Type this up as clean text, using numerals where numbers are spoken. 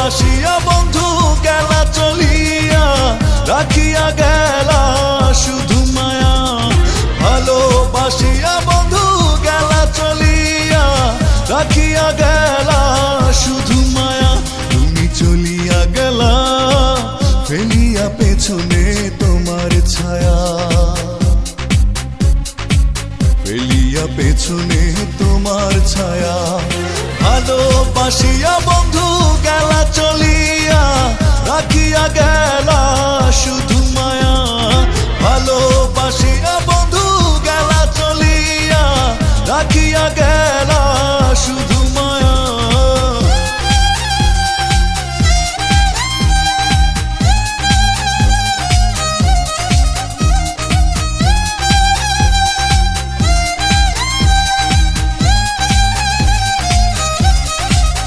ভালোবাসিয়া বন্ধু গেলা চলিয়া, রাখিয়া গেলা শুধু মায়া। ভালোবাসিয়া বন্ধু গেলা চলিয়া, রাখিয়া গেলা শুধু মায়া। তুমি চলিয়া গেলা ফেলিয়া পেছনে তোমার ছায়া, ফেলিয়া পেছনে তোমার ছায়া। ভালোবাসিয়া বন্ধু গেলা চলিয়া, রাখিয়া গেল